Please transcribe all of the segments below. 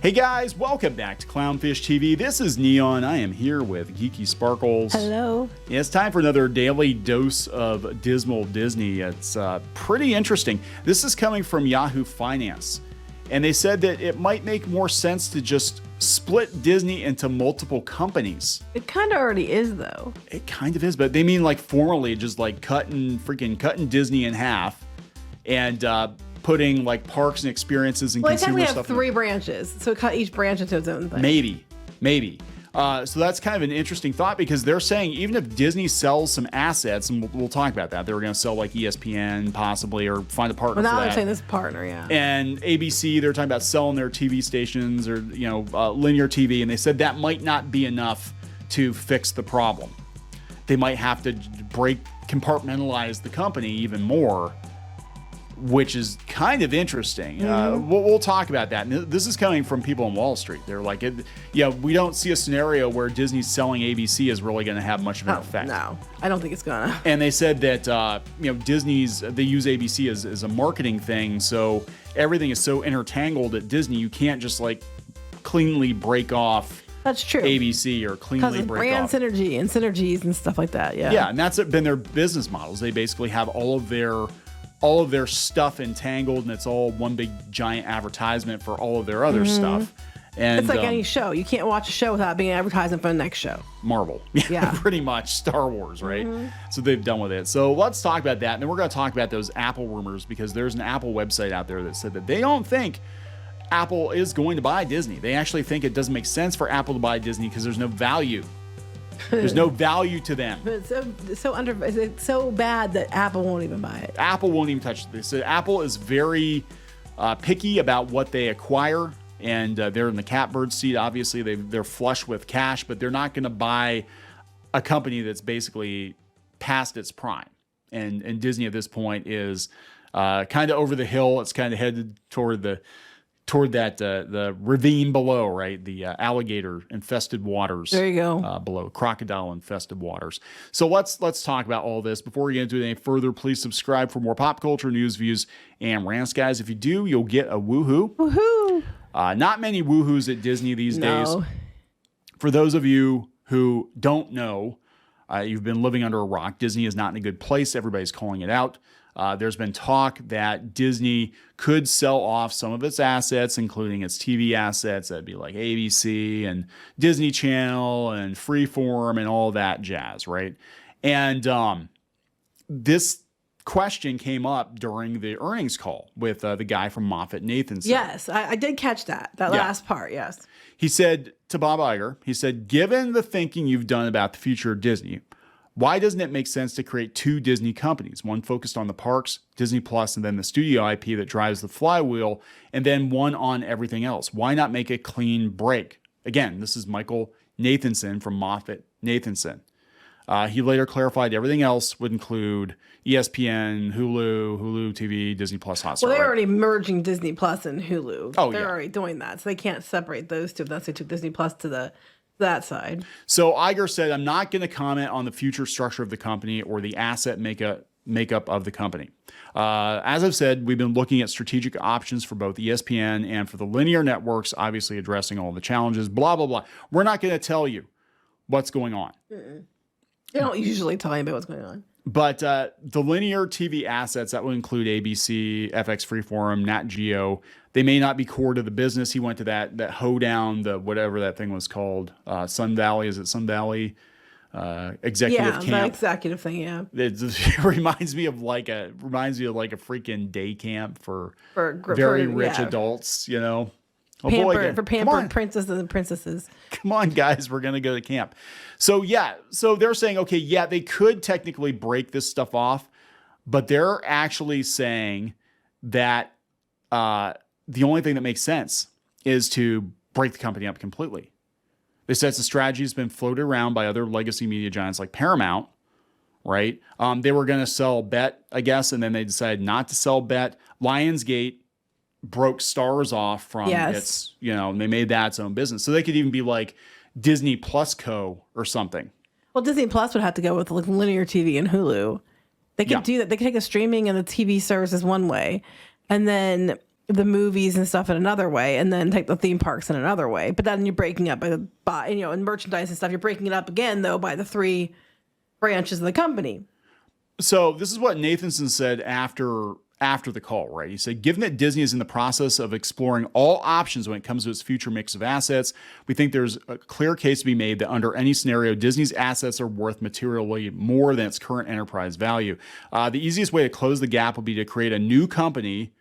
Hey guys, welcome back to Clownfish TV. This is Neon. I am here with Geeky Sparkles. Hello. Yeah, it's time for another daily dose of dismal Disney. It's pretty interesting. This is coming from Yahoo Finance. And they said that it might make more sense to just split Disney into multiple companies. It kind of already is, though. It kind of is, but they mean like formally just like cutting Disney in half and putting like parks and experiences and consumer we stuff. have three branches, so cut each branch into its own thing. Maybe. So that's kind of an interesting thought because they're saying even if Disney sells some assets, and we'll talk about that, they were going to sell like ESPN possibly or find a partner. Well, now for they're that. saying this partner, yeah. And ABC, they're talking about selling their TV stations or linear TV, and they said that might not be enough to fix the problem. They might have to compartmentalize the company even more, which is kind of interesting. We'll talk about that. And this is coming from people on Wall Street. They're like, we don't see a scenario where Disney selling ABC is really going to have much of an effect. No, I don't think it's gonna. And they said that they use ABC as a marketing thing, so everything is so intertangled at Disney, you can't just like cleanly break off. That's true. ABC or cleanly break brand off synergy and synergies and stuff like that. Yeah. Yeah, and that's been their business models. They basically have all of their stuff entangled, and it's all one big giant advertisement for all of their other stuff. And it's like any show. You can't watch a show without being advertising for the next show. Marvel. Yeah. Pretty much. Star Wars, right? So they've done with it. So let's talk about that. And then we're going to talk about those Apple rumors because there's an Apple website out there that said that they don't think Apple is going to buy Disney. They actually think it doesn't make sense for Apple to buy Disney because there's no value. There's no value to them. It's so bad that Apple won't even buy it. Apple won't even touch this. So Apple is very picky about what they acquire, and they're in the catbird seat. Obviously, they're flush with cash, but they're not going to buy a company that's basically past its prime. And Disney at this point is kind of over the hill. It's kind of headed toward that the ravine below, right? The alligator infested waters. There you go. Below crocodile infested waters. So let's talk about all this. Before we get into it any further, please subscribe for more pop culture news, views, and rants, guys. If you do, you'll get a woohoo. Woohoo! Not many woohoos at Disney these days. For those of you who don't know, you've been living under a rock. Disney is not in a good place. Everybody's calling it out. There's been talk that Disney could sell off some of its assets, including its TV assets. That'd be like ABC and Disney Channel and Freeform and all that jazz, right? And this question came up during the earnings call with the guy from MoffettNathanson. Yes, I did catch that last part, yes. He said to Bob Iger, given the thinking you've done about the future of Disney, why doesn't it make sense to create two Disney companies, one focused on the parks, Disney Plus, and then the studio IP that drives the flywheel, and then one on everything else? Why not make a clean break? Again, this is Michael Nathanson from MoffettNathanson. He later clarified everything else would include ESPN, Hulu TV, Disney Plus, Hotstar. Well, they're already merging Disney Plus and Hulu. Oh, they're yeah. already doing that, so they can't separate those two unless they took Disney Plus to that side. So Iger said, I'm not going to comment on the future structure of the company or the asset makeup of the company. As I've said, we've been looking at strategic options for both ESPN and for the linear networks, obviously addressing all the challenges, blah, blah, blah. We're not going to tell you what's going on. They don't usually tell anybody what's going on. But the linear TV assets, that would include ABC, FX Freeform, Nat Geo, they may not be core to the business. He went to that hoedown, the whatever that thing was called, Sun Valley. Is it Sun Valley? Executive camp. Yeah, the executive thing, yeah. It reminds me of like a freaking day camp for very rich adults, you know. For pampered princesses and princesses. Come on, guys, we're going to go to camp. So, so they're saying, okay, yeah, they could technically break this stuff off, but they're actually saying that the only thing that makes sense is to break the company up completely. They said the strategy has been floated around by other legacy media giants like Paramount, right? They were going to sell Bet, I guess, and then they decided not to sell Bet. Lionsgate broke Stars off from its, and they made that its own business. So they could even be like Disney Plus Co. or something. Well, Disney Plus would have to go with like linear TV and Hulu. They could do that. They could take the streaming and the TV services one way, and then the movies and stuff in another way, and then take the theme parks in another way. But then you're breaking up by and merchandise and stuff. You're breaking it up again though by the 3 branches of the company. So this is what Nathanson said after the call, right? He said, given that Disney is in the process of exploring all options when it comes to its future mix of assets, we think there's a clear case to be made that under any scenario, Disney's assets are worth materially more than its current enterprise value. The easiest way to close the gap would be to create a new company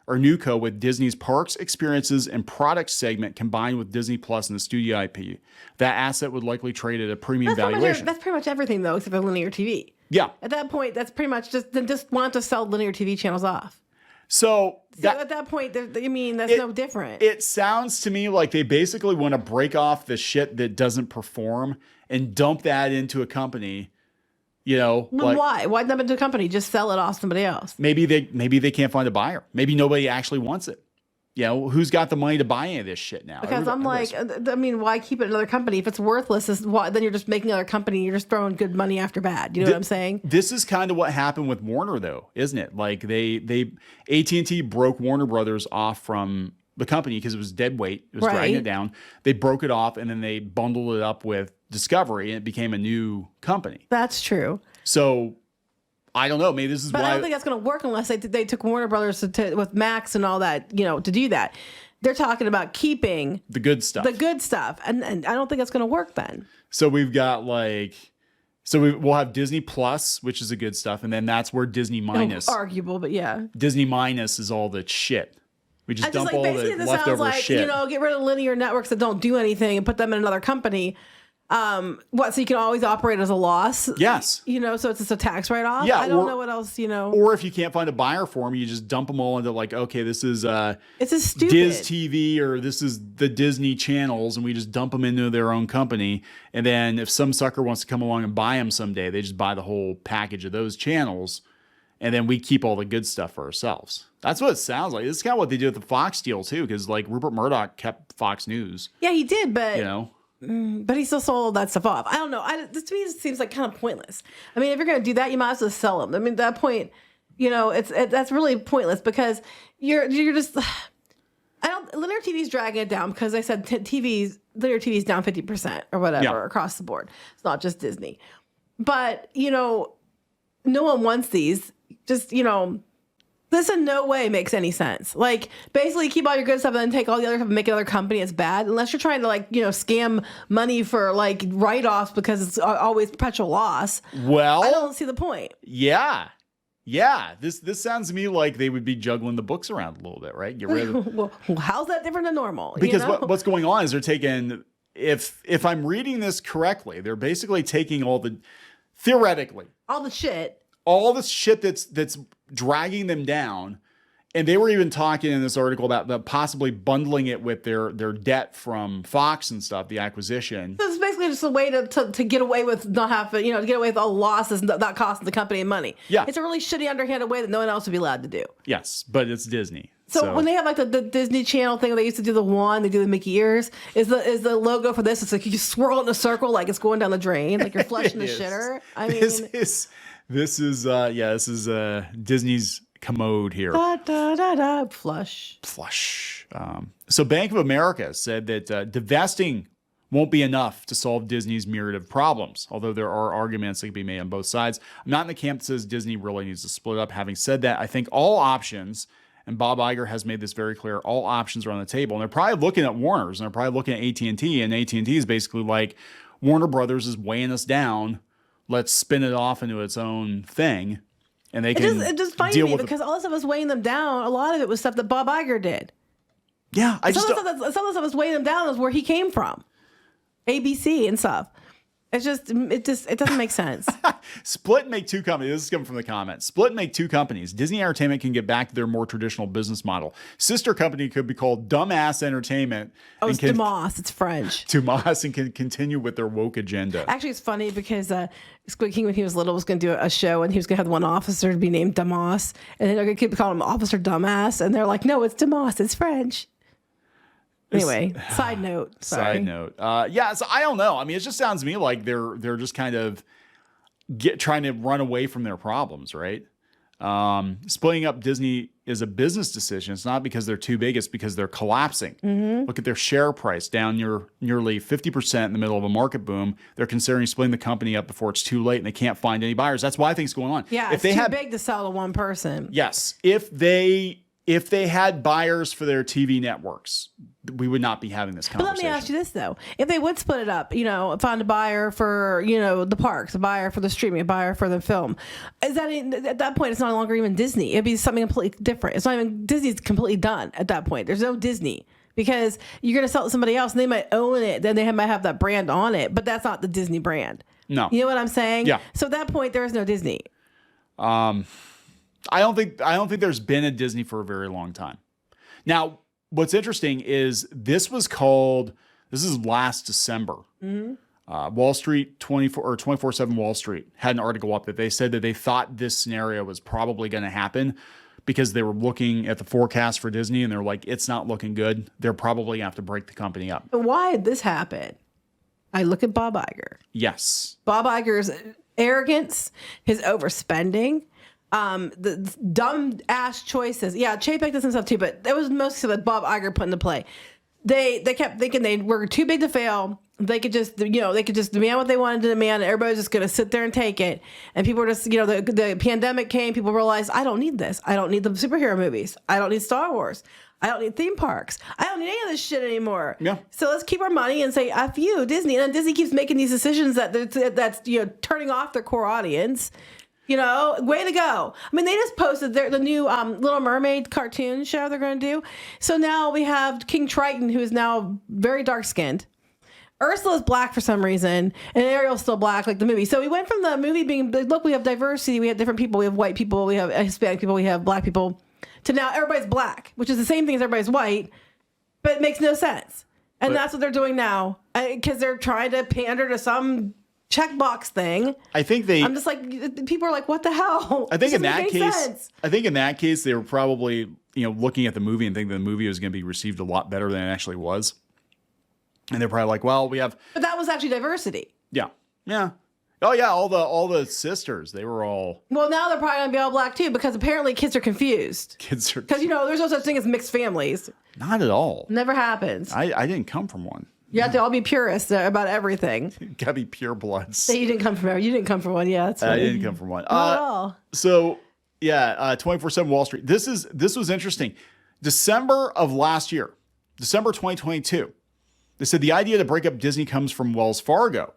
or NewCo with Disney's parks, experiences, and product segment combined with Disney Plus and the studio IP. That asset would likely trade at a premium valuation. That's pretty much everything though, except for linear TV. Yeah. At that point, that's pretty much just want to sell linear TV channels off. So at that point, that's no different. It sounds to me like they basically want to break off the shit that doesn't perform and dump that into a company. Why? Why dump it into a company? Just sell it off to somebody else. Maybe they can't find a buyer. Maybe nobody actually wants it. Who's got the money to buy any of this shit now? Because why keep it in another company if it's worthless? Then you're just making another company. You're just throwing good money after bad. You know what I'm saying? This is kind of what happened with Warner, though, isn't it? Like AT&T broke Warner Brothers off from the company because it was dead weight. It was dragging it down. They broke it off and then they bundled it up with Discovery and it became a new company. That's true. So I don't know. Maybe this is why. But I don't think that's going to work unless they took Warner Brothers with Max and all that, to do that. They're talking about keeping the good stuff. And I don't think that's going to work then. So we've got we'll have Disney Plus, which is the good stuff. And then that's where Disney Minus. Arguable, but yeah. Disney Minus is all the shit. We just dump all the this leftover sounds like, shit. Get rid of linear networks that don't do anything and put them in another company. So you can always operate as a loss? Yes. So it's just a tax write-off? Yeah. I don't know what else, Or if you can't find a buyer for them, you just dump them all into okay, this is it's a stupid Diz TV or this is the Disney channels, and we just dump them into their own company. And then if some sucker wants to come along and buy them someday, they just buy the whole package of those channels, and then we keep all the good stuff for ourselves. That's what it sounds like. This is kind of what they did with the Fox deal too, because Rupert Murdoch kept Fox News. Yeah, he did, but but he still sold that stuff off. I don't know. This to me seems like kind of pointless. I mean, if you're going to do that, you might as well sell them. I mean, at that point, that's really pointless because you're just. Linear TV's dragging it down because I said linear TV's down 50% or whatever across the board. It's not just Disney, but no one wants these. Just this in no way makes any sense. Like, basically keep all your good stuff and then take all the other stuff and make another company. It's bad. Unless you're trying to scam money for write-offs because it's always perpetual loss. Well, I don't see the point. Yeah. This sounds to me like they would be juggling the books around a little bit, right? Get rid of well, how's that different than normal? Because what's going on is they're taking, if I'm reading this correctly, they're basically taking theoretically, all the shit that's dragging them down. And they were even talking in this article about possibly bundling it with their debt from Fox and stuff, the acquisition. So it's basically just a way to get away with not having, to get away with all losses not costing the company money. Yeah. It's a really shitty, underhanded way that no one else would be allowed to do. Yes, but it's Disney. So when they have the Disney Channel thing, they used to do the wand, they do the Mickey ears. Is the logo for this? It's like you swirl it in a circle like it's going down the drain, like you're flushing the shitter. I mean, this is Disney's commode here. Flush. So Bank of America said that divesting won't be enough to solve Disney's myriad of problems, although there are arguments that can be made on both sides. I'm not in the camp that says Disney really needs to split up. Having said that, I think all options, and Bob Iger has made this very clear, all options are on the table. And they're probably looking at Warner's, and they're probably looking at AT&T, and AT&T is basically like, Warner Brothers is weighing us down. Let's spin it off into its own thing. And they can it just funny to me because all the stuff was weighing them down. A lot of it was stuff that Bob Iger did. Yeah, some of the stuff was weighing them down is where he came from, ABC and stuff. It doesn't make sense. Split and make two companies. This is coming from the comments. Split and make two companies. Disney Entertainment can get back to their more traditional business model. Sister company could be called Dumbass Entertainment. Oh, it's Dumas. It's French. Dumas, and can continue with their woke agenda. Actually, it's funny because Squid King, when he was little, was going to do a show, and he was going to have one officer to be named Dumas, and then they're going to keep calling him Officer Dumbass, and they're like, no, it's Dumas. It's French. Anyway, side note. Sorry. Side note. So I don't know. I mean, it just sounds to me like they're just kind of trying to run away from their problems, right? Splitting up Disney is a business decision. It's not because they're too big. It's because they're collapsing. Look at their share price down nearly 50% in the middle of a market boom. They're considering splitting the company up before it's too late and they can't find any buyers. That's why I think it's going on. Yeah, it's too big to sell to one person. Yes. If they had buyers for their TV networks, we would not be having this conversation. But let me ask you this, though. If they would split it up, find a buyer for, the parks, a buyer for the streaming, a buyer for the film, is that at that point, it's no longer even Disney. It'd be something completely different. It's not even, Disney's completely done at that point. There's no Disney because you're going to sell it to somebody else and they might own it. Then they might have that brand on it, but that's not the Disney brand. No. You know what I'm saying? Yeah. So at that point, there is no Disney. I don't think there's been a Disney for a very long time. Now, what's interesting is this is last December. Wall Street 24/7 Wall Street had an article up that they said that they thought this scenario was probably going to happen because they were looking at the forecast for Disney and they're like, it's not looking good. They're probably going to have to break the company up. But why did this happen? I look at Bob Iger. Yes. Bob Iger's arrogance, his overspending, the dumb ass choices. Yeah, Chapek does some stuff too, but that was mostly that Bob Iger put into play. They kept thinking they were too big to fail. They could just demand what they wanted to demand. And everybody's just going to sit there and take it. And people were just, the pandemic came. People realized, I don't need this. I don't need the superhero movies. I don't need Star Wars. I don't need theme parks. I don't need any of this shit anymore. Yeah. So let's keep our money and say, F you, Disney. And then Disney keeps making these decisions that's turning off their core audience. Way to go. I mean, they just posted the new Little Mermaid cartoon show they're going to do. So now we have King Triton, who is now very dark-skinned. Ursula's black for some reason, and Ariel's still black, like the movie. So we went from the movie being, look, we have diversity, we have different people, we have white people, we have Hispanic people, we have black people, to now everybody's black, which is the same thing as everybody's white, but it makes no sense. And that's what they're doing now, because they're trying to pander to some checkbox thing. I'm just like, people are like, what the hell? I think in that case, they were probably, looking at the movie and thinking the movie was going to be received a lot better than it actually was. And they're probably like, well, we have. But that was actually diversity. Yeah. Yeah. Oh yeah. All the sisters, they were all. Well, now they're probably going to be all black too, because apparently kids are confused. Because, there's no such thing as mixed families. Not at all. Never happens. I didn't come from one. You have to all be purists about everything. You gotta be pure bloods. You didn't come from one. Yeah, that's right. I didn't come from one. Not at all. So yeah, 24/7 Wall Street. This was interesting. December of last year, December 2022. They said the idea to break up Disney comes from Wells Fargo.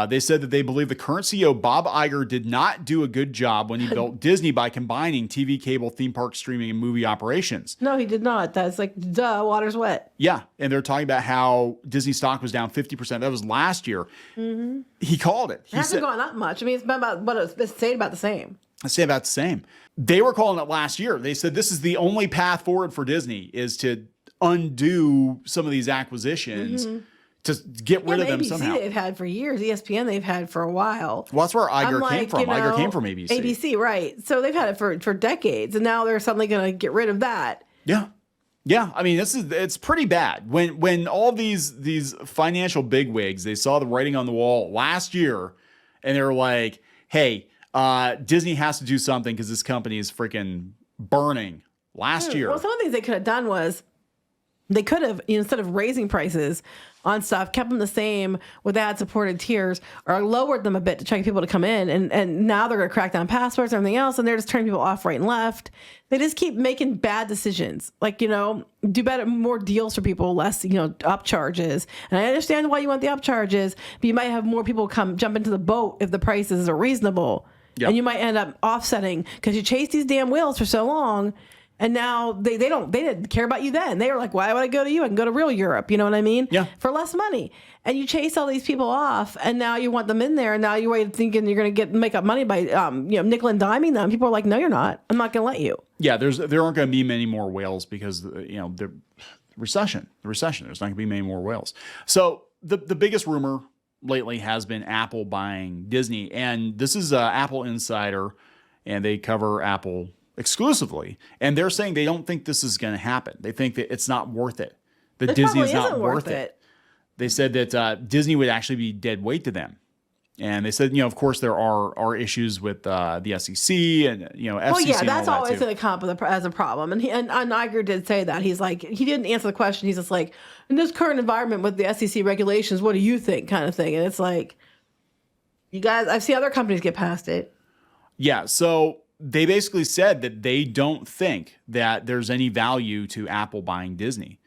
They said that they believe the current CEO, Bob Iger, did not do a good job when he built Disney by combining TV, cable, theme park, streaming, and movie operations. No, he did not. That's like, duh, water's wet. Yeah, and they're talking about how Disney stock was down 50%. That was last year. Mm-hmm. He called it. It hasn't gone up much. I mean, it's been about it's stayed about the same. I say about the same. They were calling it last year. They said this is the only path forward for Disney is to undo some of these acquisitions. Mm-hmm. To get rid of them ABC somehow. They've had for years. ESPN they've had for a while. Well, that's where Iger came from. Iger came from ABC. ABC, right. So they've had it for decades, and now they're suddenly going to get rid of that. Yeah. Yeah. I mean, it's pretty bad. When all these financial bigwigs, they saw the writing on the wall last year, and they're like, hey, Disney has to do something because this company is freaking burning last year. Well, some of the things they could have done was they could have, instead of raising prices on stuff, kept them the same with ad-supported tiers or lowered them a bit to try to get people to come in. And now they're going to crack down passwords and everything else, and they're just turning people off right and left. They just keep making bad decisions. Like, do better, more deals for people, less, upcharges. And I understand why you want the upcharges, but you might have more people jump into the boat if the prices are reasonable. Yep. And you might end up offsetting because you chase these damn whales for so long. And now they didn't care about you then. They were like, why would I go to you? I can go to real Europe. You know what I mean? Yeah. For less money. And you chase all these people off, and now you want them in there, and now you're thinking you're going to make up money by nickel and diming them. People are like, no, you're not. I'm not going to let you. Yeah, there aren't going to be many more whales because the recession. There's not going to be many more whales. So the biggest rumor lately has been Apple buying Disney, and this is Apple Insider, and they cover Apple exclusively, and they're saying they don't think this is going to happen. They think that it's not worth it. That Disney is not worth it. They said that Disney would actually be dead weight to them And they said, of course, there are issues with the SEC and, FCC. Well, yeah, and that's all that always too. going to come up as a problem. And and Iger did say that. He's like, he didn't answer the question. He's just like, in this current environment with the SEC regulations, what do you think, kind of thing? And it's like, you guys, I've seen other companies get past it. Yeah, so they basically said that they don't think that there's any value to Apple buying Disney.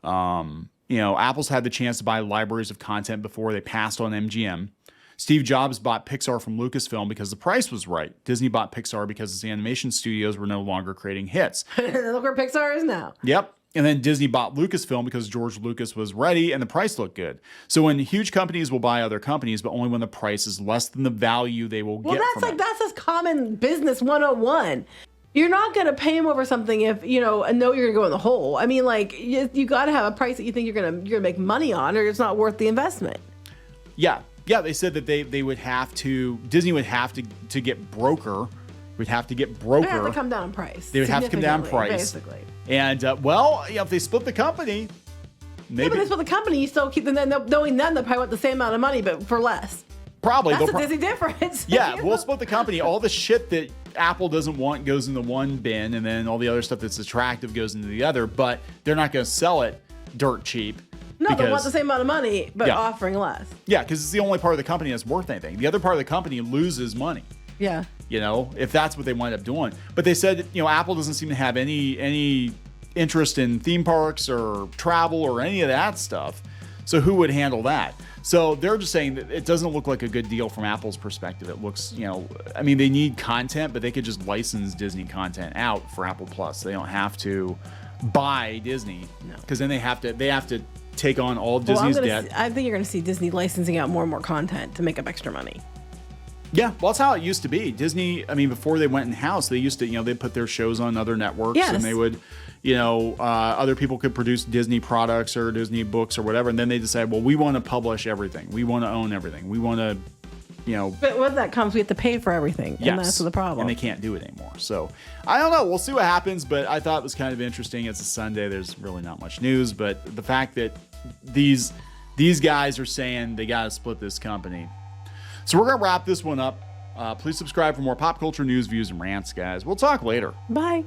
Apple's had the chance to buy libraries of content before. They passed on MGM. Steve Jobs bought Pixar from Lucasfilm because the price was right. Disney bought Pixar because the animation studios were no longer creating hits. Look where Pixar is now. Yep. And then Disney bought Lucasfilm because George Lucas was ready and the price looked good. So when huge companies will buy other companies, but only when the price is less than the value they will get from it. That's just common business 101. You're not going to pay them over something if, and know you're going to go in the hole. I mean, like, you got to have a price that you think you're going to make money on, or it's not worth the investment. Yeah. Yeah, they said that they would have to, Disney would have to get broker, would have to get broker. They would have to come down in price. They would have to come down in price. Basically. And, if they split the company, maybe. Yeah, but they split the company, you still keep them, knowing then they'll probably want the same amount of money, but for less. Probably. That's a Disney difference. Yeah, we'll split the company. All the shit that Apple doesn't want goes into one bin, and then all the other stuff that's attractive goes into the other, but they're not going to sell it dirt cheap. No, they want the same amount of money, but offering less. Yeah, because it's the only part of the company that's worth anything. The other part of the company loses money. Yeah. If that's what they wind up doing. But they said, Apple doesn't seem to have any interest in theme parks or travel or any of that stuff. So who would handle that? So they're just saying that it doesn't look like a good deal from Apple's perspective. It looks, they need content, but they could just license Disney content out for Apple Plus. They don't have to buy Disney because then they have to take on all Disney's debt. I think you're going to see Disney licensing out more and more content to make up extra money. Yeah, well, that's how it used to be. Disney, before they went in-house, they used to, they put their shows on other networks, and they would, other people could produce Disney products or Disney books or whatever, and then they decide, well, we want to publish everything. We want to own everything. We want to, But when that comes, we have to pay for everything, and that's the problem. And they can't do it anymore. So, I don't know. We'll see what happens, but I thought it was kind of interesting. It's a Sunday. There's really not much news, but the fact that these guys are saying they got to split this company. So we're going to wrap this one up. Please subscribe for more pop culture news, views, and rants, guys. We'll talk later. Bye.